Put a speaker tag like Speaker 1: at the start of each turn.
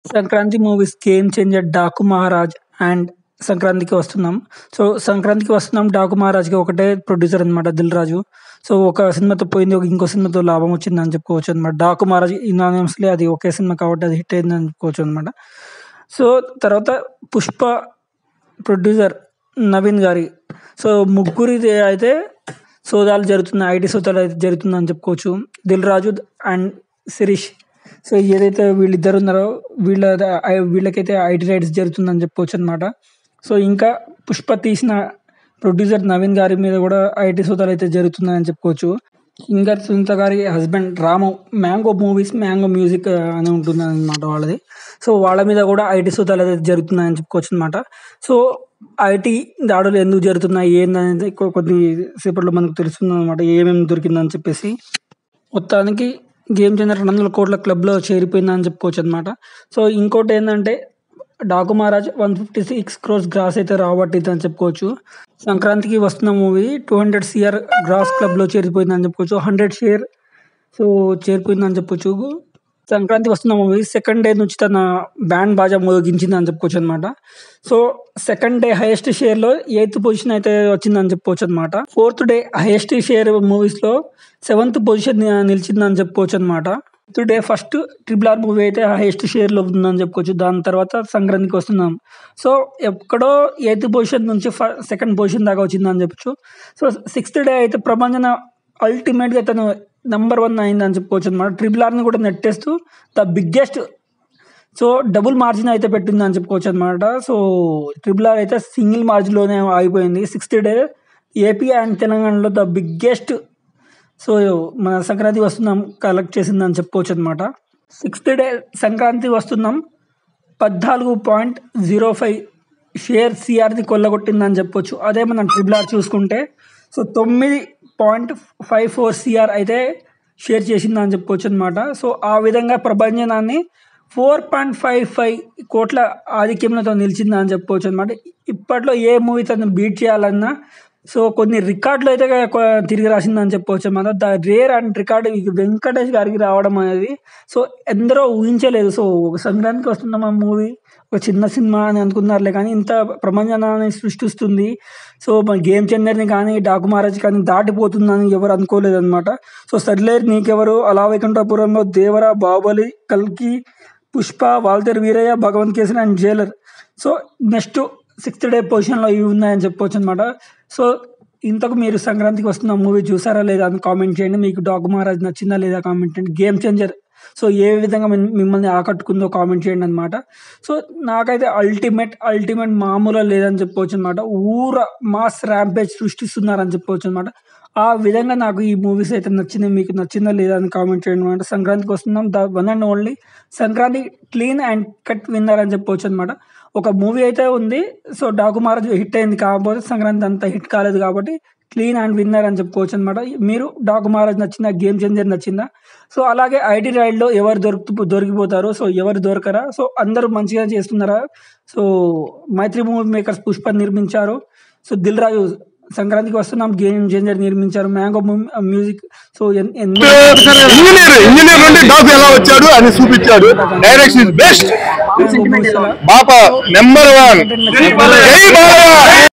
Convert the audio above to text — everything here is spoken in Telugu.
Speaker 1: Sankranti movies 'game changer', 'Daaku Maharaj' and 'సంక్రాంతికి వస్తున్నాం'. సో, 'సంక్రాంతికి వస్తున్నాం', 'డాకు మహారాజ్‌కి' ఒకటే ప్రొడ్యూసర్ అనమాట 'దిల్ రాజు'. సో, ఒక సినిమాతో పోయింది. ఇంకో సినిమాతో లాభం వచ్చిందని చెప్పుకోవచ్చు అనమాట. 'డాకు మహారాజ్' యునానిమస్‌లీ అది ఒకే సినిమా కాబట్టి అది హిట్ అయిందని చెప్పుకోవచ్చు అనమాట. సో, తర్వాత 'పుష్ప' ప్రొడ్యూసర్ నవీన్ గారి. సో, ముగ్గురిది అయితే సోదాలు జరుగుతున్నాయి. ఐటీ సోదాలు అయితే జరుగుతుందని చెప్పుకోవచ్చు. 'దిల్ రాజు' అండ్ 'శిరీష్'. సో, ఏదైతే వీళ్ళిద్దరు ఉన్నారో వీళ్ళకైతే ఐటీ రైట్స్ జరుగుతుందని చెప్పుకోవచ్చు అనమాట. సో, ఇంకా 'పుష్ప' తీసిన ప్రొడ్యూసర్ నవీన్ గారి మీద కూడా ఐటీ సోదాలు అయితే జరుగుతున్నాయని చెప్పుకోవచ్చు. సింగర్ సునీత గారి హస్బెండ్ రాము 'మ్యాంగో మూవీస్', 'మ్యాంగో మ్యూజిక్' అని ఉంటుందన్నమాట వాళ్ళది. సో, వాళ్ళ మీద కూడా ఐటీ సోదాలు అయితే జరుగుతున్నాయని చెప్పుకోవచ్చు అనమాట. సో, ఐటీ దాడులు ఎందుకు జరుగుతున్నాయి ఏందనేది కొద్ది సేపట్లో మనకు తెలుస్తుందన్నమాట. ఏమేమి దొరికిందని చెప్పేసి. మొత్తానికి 'గేమ్ చేంజర్' 200 కోట్ల క్లబ్‌లో చేరిపోయిందని చెప్పుకోవచ్చు అనమాట. సో, ఇంకోటి ఏందంటే 'డాకు మహారాజ్' 156 క్రోర్స్ గ్రాస్ అయితే రాబట్టిందని చెప్పుకోవచ్చు. 'సంక్రాంతికి వస్తున్న' మూవీ 200 CR గ్రాస్ క్లబ్‌లో చేరిపోయిందని చెప్పుకోవచ్చు. 100 షేర్ సో, చేరిపోయిందని చెప్పొచ్చు. 'సంక్రాంతి వస్తున్న' మూవీ సెకండ్ డే నుంచి తన బ్యాండ్ బాజా మోగించిందని చెప్పుకోవచ్చు అనమాట. సో, సెకండ్ డే హైయెస్ట్ షేర్‌లో 8థ్ పొజిషన్ అయితే వచ్చిందని చెప్పుకోవచ్చు అనమాట. ఫోర్త్ డే హైయెస్ట్ షేర్ మూవీస్‌లో 7th పొజిషన్ నిలిచిందని చెప్పుకోవచ్చు అనమాట. Fifth day first 'RRR' movie అయితే హైయెస్ట్ షేర్‌లో ఉందని చెప్పుకోవచ్చు. దాని తర్వాత 'సంక్రాంతికి వస్తున్నాం'. సో, ఎక్కడో 8th పొజిషన్ నుంచి సెకండ్ పొజిషన్ దాకా వచ్చిందని చెప్పొచ్చు. సో, 6th డే అయితే ప్రభంజన అల్టిమేట్‌గా తను నంబర్ 1 అయిందని చెప్పుకోవచ్చు అనమాట. 'RRR'ని కూడా నెట్టేస్తూ the biggest so, double margin అయితే పెట్టిందని చెప్పుకోవచ్చు అనమాట. సో, 'RRR' అయితే సింగిల్ మార్జిన్‌లోనే ఆగిపోయింది. 6th డే ఏపీ అండ్ తెలంగాణలో ద బిగ్గెస్ట్ సో, మన 'సంక్రాంతి వస్తున్నాం' కలెక్ట్ చేసిందని చెప్పుకోవచ్చు అనమాట. 6th డే 'సంక్రాంతి వస్తున్నాం' 14.05 షేర్ CRని కొల్లగొట్టిందని చెప్పొచ్చు. అదే మనం 'RRR' చూసుకుంటే సో, 9.54 CR అయితే షేర్ చేసిందని చెప్పుకోవచ్చు అనమాట. సో, ఆ విధంగా ప్రభంజనాన్ని 4.55 కోట్ల ఆధిక్యంలో నిలిచిందని చెప్పుకోవచ్చు అనమాట. ఇప్పట్లో ఏ మూవీ తను బీట్ చేయాలన్నా సో, కొన్ని రికార్డులు అయితే తిరిగి రాసిందని చెప్పుకోవచ్చు అనమాట. The rare and record Venkatesh గారికి రావడం అనేది సో, ఎందరో ఊహించలేదు. సో, ఒక 'సంక్రాంతికి వస్తున్నాం' ఆ మూవీ ఒక చిన్న సినిమా అని అనుకున్నారులే కానీ ఇంత ప్రభంజనాన్ని సృష్టిస్తుంది. సో, మన 'గేమ్ చేంజర్'ని కానీ 'డాకు మహారాజ్' కానీ దాటిపోతుందని ఎవరు అనుకోలేదనమాట. సో, 'సరిలేరు నీకెవరు', 'అల వైకుంఠపురంలో', 'దేవర', 'బాహుబలి', 'కల్కి', 'Pushpa', 'Waltair Veerayya', 'Bhagavanth Kesari' and 'Jailer'. So, next 6th day పొజిషన్‌లో ఇవి ఉన్నాయని చెప్పుకోవచ్చు అనమాట. సో, ఇంతకు మీరు 'సంక్రాంతికి వస్తున్నాం' మూవీ చూసారా లేదా అని కామెంట్ చేయండి. మీకు 'డాకు మహారాజ్' నచ్చిందా లేదా కామెంట్ చేయండి. 'గేమ్ చేంజర్' సో, ఏ విధంగా మిమ్మల్ని ఆకట్టుకుందో కామెంట్ చేయండి అనమాట. సో, నాకైతే అల్టిమేట్ మామూలుగా లేదని చెప్పుకోవచ్చు అనమాట. మాస్ ర్యాంపేజ్ సృష్టిస్తున్నారని చెప్పుకోవచ్చు అనమాట. ఆ విధంగా నాకు ఈ మూవీస్ అయితే నచ్చినాయి. మీకు నచ్చిందా లేదా అని కామెంట్ చేయండి అనమాట. 'సంక్రాంతికి వస్తున్నాం' the one and only Sankranti clean and cut winner అని చెప్పుకోవచ్చు అనమాట. ఒక మూవీ అయితే ఉంది. సో, 'డాకు మహారాజ్' హిట్ అయింది కాకపోతే 'సంక్రాంతి' అంత హిట్ కాలేదు కాబట్టి క్లీన్ అండ్ విన్నర్ అని చెప్పుకోవచ్చు అనమాట. మీరు 'డాకు మహారాజ్' నచ్చిందా? 'గేమ్ చేంజర్' నచ్చిందా? సో, అలాగే ఐటీ రైడ్‌లో ఎవరు దొరికిపోతారు? సో, ఎవరు దొరకరా? సో, అందరూ మంచిగా చేస్తున్నారా? So, Mythri movie makers 'Pushpa' నిర్మించారు. So, 'Dil Raju' 'Sankranthiki Vasthunam', 'Game Changer' నిర్మించారు. 'మ్యాంగో మ్యూజిక్' సో,
Speaker 2: ఇంజనీర్ నుండి డాకు ఎలా వచ్చాడు అని చూపించాడు. Direction is best. బాపా నెంబర్ 1.